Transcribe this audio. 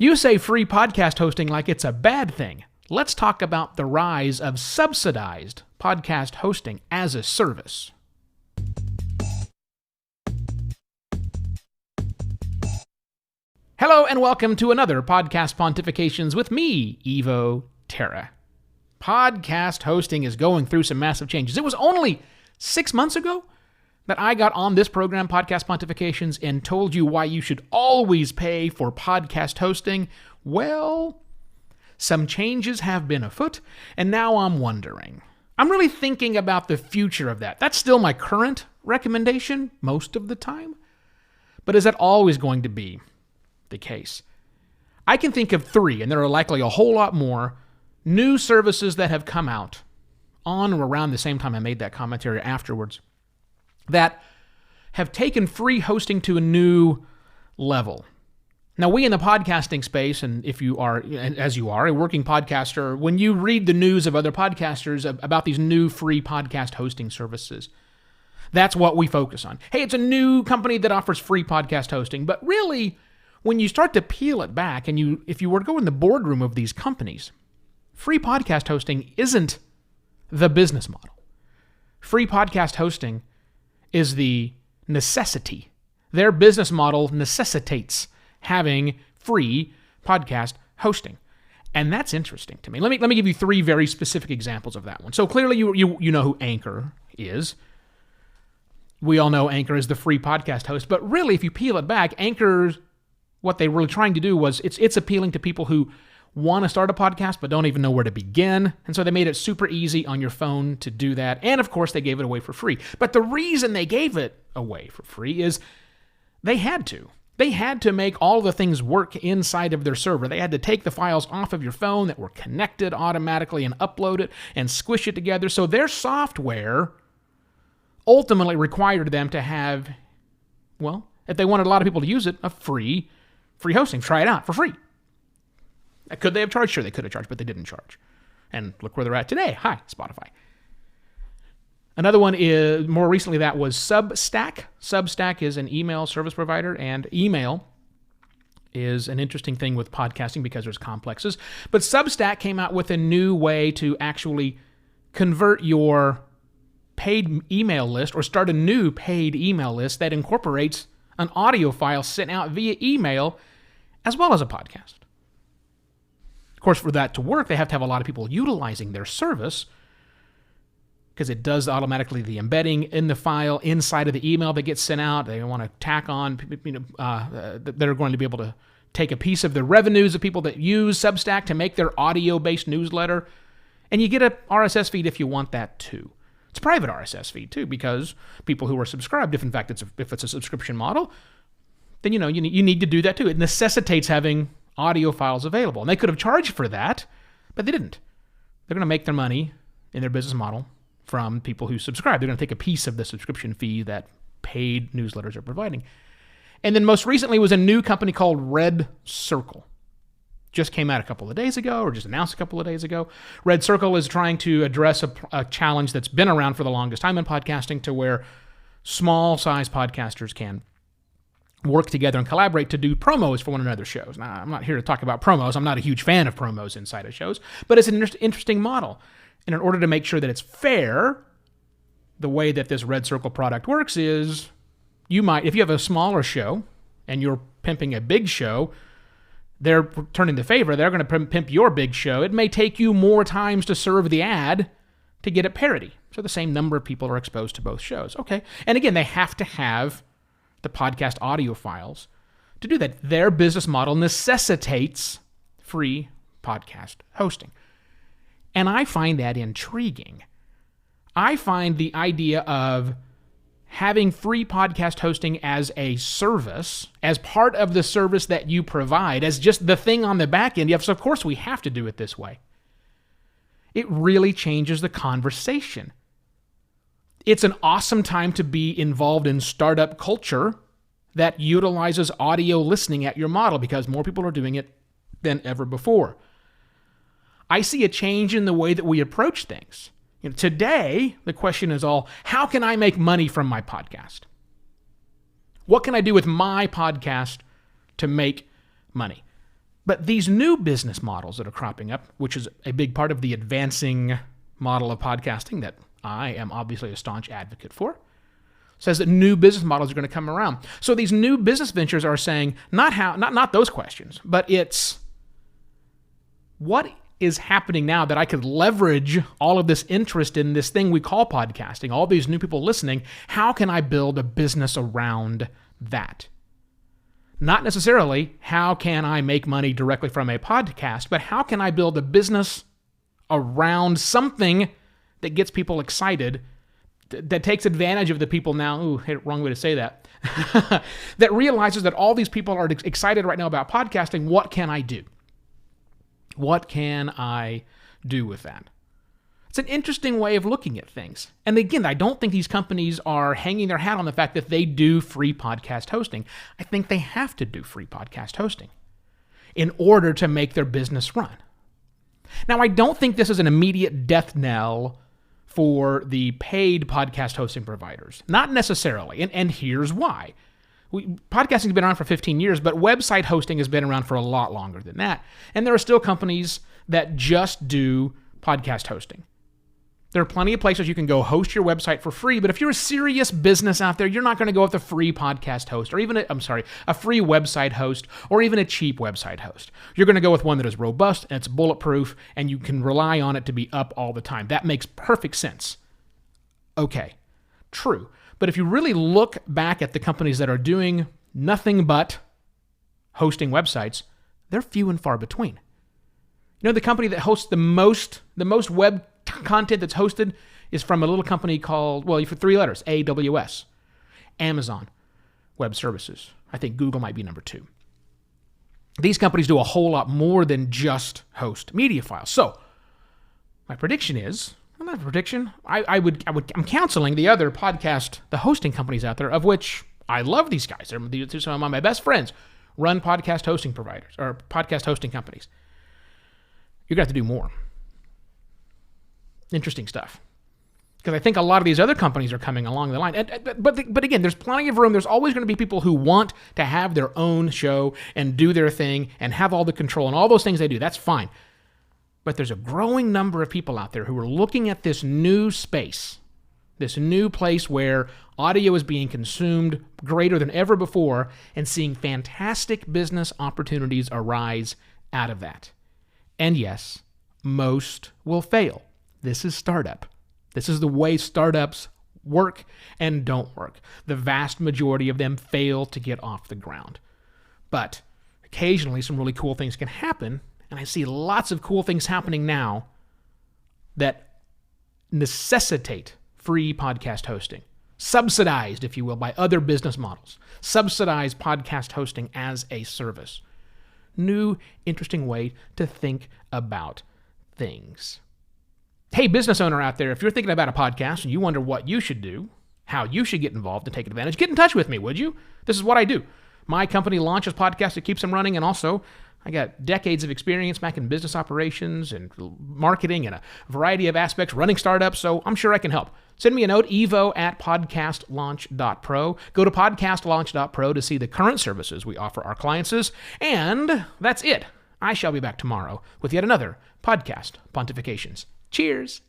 You say free podcast hosting like it's a bad thing. Let's talk about the rise of subsidized podcast hosting as a service. Hello and welcome to another Podcast Pontifications with me, Evo Terra. Podcast hosting is going through some massive changes. It was only 6 months ago that I got on this program, Podcast Pontifications, and told you why you should always pay for podcast hosting. Well, some changes have been afoot, and now I'm wondering. I'm really thinking about the future of that. That's still my current recommendation most of the time. But is that always going to be the case? I can think of 3, and there are likely a whole lot more, new services that have come out on or around the same time I made that commentary afterwards that have taken free hosting to a new level. Now, we in the podcasting space, and if you are, as you are, a working podcaster, when you read the news of other podcasters about these new free podcast hosting services, that's what we focus on. Hey, it's a new company that offers free podcast hosting, but really, when you start to peel it back, and if you were to go in the boardroom of these companies, free podcast hosting isn't the business model. Free podcast hosting is the necessity. Their business model necessitates having free podcast hosting. And that's interesting to me. Let me give you 3 very specific examples of that one. So clearly you know who Anchor is. We all know Anchor is the free podcast host, but really if you peel it back, Anchor, what they were trying to do was it's appealing to people who want to start a podcast but don't even know where to begin. And so they made it super easy on your phone to do that. And of course, they gave it away for free. But the reason they gave it away for free is they had to. They had to make all the things work inside of their server. They had to take the files off of your phone that were connected automatically and upload it and squish it together. So their software ultimately required them to have, well, if they wanted a lot of people to use it, a free hosting. Try it out for free. Could they have charged? Sure, they could have charged, but they didn't charge. And look where they're at today. Hi, Spotify. Another one is, more recently, that was Substack. Substack is an email service provider, and email is an interesting thing with podcasting because there's complexes. But Substack came out with a new way to actually convert your paid email list or start a new paid email list that incorporates an audio file sent out via email as well as a podcast. Of course, for that to work, they have to have a lot of people utilizing their service because it does automatically the embedding in the file inside of the email that gets sent out. They want to tack on, they're going to be able to take a piece of the revenues of people that use Substack to make their audio-based newsletter. And you get a RSS feed if you want that too. It's a private RSS feed too, because people who are subscribed, if in fact if it's a subscription model, then you need to do that too. It necessitates having audio files available. And they could have charged for that, but they didn't. They're going to make their money in their business model from people who subscribe. They're going to take a piece of the subscription fee that paid newsletters are providing. And then most recently was a new company called Red Circle. Just came out a couple of days ago, or just announced a couple of days ago. Red Circle is trying to address a challenge that's been around for the longest time in podcasting, to where small-size podcasters can work together and collaborate to do promos for one another's shows. Now, I'm not here to talk about promos. I'm not a huge fan of promos inside of shows, but it's an interesting model. And in order to make sure that it's fair, the way that this Red Circle product works is if you have a smaller show and you're pimping a big show, they're turning the favor. They're going to pimp your big show. It may take you more times to serve the ad to get it parity. So the same number of people are exposed to both shows. Okay. And again, they have to have the podcast audio files to do that. Their business model necessitates free podcast hosting. And I find that intriguing. I find the idea of having free podcast hosting as a service, as part of the service that you provide, as just the thing on the back end. Yes, of course we have to do it this way. It really changes the conversation. It's an awesome time to be involved in startup culture that utilizes audio listening at your model, because more people are doing it than ever before. I see a change in the way that we approach things. Today, the question is all, how can I make money from my podcast? What can I do with my podcast to make money? But these new business models that are cropping up, which is a big part of the advancing model of podcasting that I am obviously a staunch advocate for, says that new business models are going to come around. So these new business ventures are saying not those questions, but it's what is happening now that I could leverage all of this interest in this thing we call podcasting, all these new people listening. How can I build a business around that? Not necessarily how can I make money directly from a podcast, but how can I build a business around something that gets people excited, that takes advantage of the people now, wrong way to say that, that realizes that all these people are excited right now about podcasting. What can I do? What can I do with that? It's an interesting way of looking at things. And again, I don't think these companies are hanging their hat on the fact that they do free podcast hosting. I think they have to do free podcast hosting in order to make their business run. Now, I don't think this is an immediate death knell for the paid podcast hosting providers. Not necessarily. And here's why. Podcasting has been around for 15 years, but website hosting has been around for a lot longer than that. And there are still companies that just do podcast hosting. There are plenty of places you can go host your website for free, but if you're a serious business out there, you're not going to go with a free podcast host or even a free website host or even a cheap website host. You're going to go with one that is robust and it's bulletproof and you can rely on it to be up all the time. That makes perfect sense. Okay, true. But if you really look back at the companies that are doing nothing but hosting websites, they're few and far between. You know, the company that hosts the most web content that's hosted is from a little company called, for 3 letters, AWS. Amazon Web Services. I think Google might be number 2. These companies do a whole lot more than just host media files. So, my prediction is, not a prediction, I'm counseling the other the hosting companies out there, of which I love these guys. They're some of my best friends, run podcast hosting providers, or podcast hosting companies. You're going to have to do more. Interesting stuff. Because I think a lot of these other companies are coming along the line. But again, there's plenty of room. There's always going to be people who want to have their own show and do their thing and have all the control and all those things they do. That's fine. But there's a growing number of people out there who are looking at this new space, this new place where audio is being consumed greater than ever before and seeing fantastic business opportunities arise out of that. And yes, most will fail. This is startup. This is the way startups work and don't work. The vast majority of them fail to get off the ground. But occasionally some really cool things can happen, and I see lots of cool things happening now that necessitate free podcast hosting. Subsidized, if you will, by other business models. Subsidized podcast hosting as a service. New, interesting way to think about things. Hey, business owner out there, if you're thinking about a podcast and you wonder what you should do, how you should get involved and take advantage, get in touch with me, would you? This is what I do. My company launches podcasts, it keeps them running, and also I got decades of experience back in business operations and marketing and a variety of aspects, running startups, so I'm sure I can help. Send me a note, evo@podcastlaunch.pro. Go to podcastlaunch.pro to see the current services we offer our clients. And that's it. I shall be back tomorrow with yet another Podcast Pontifications. Cheers.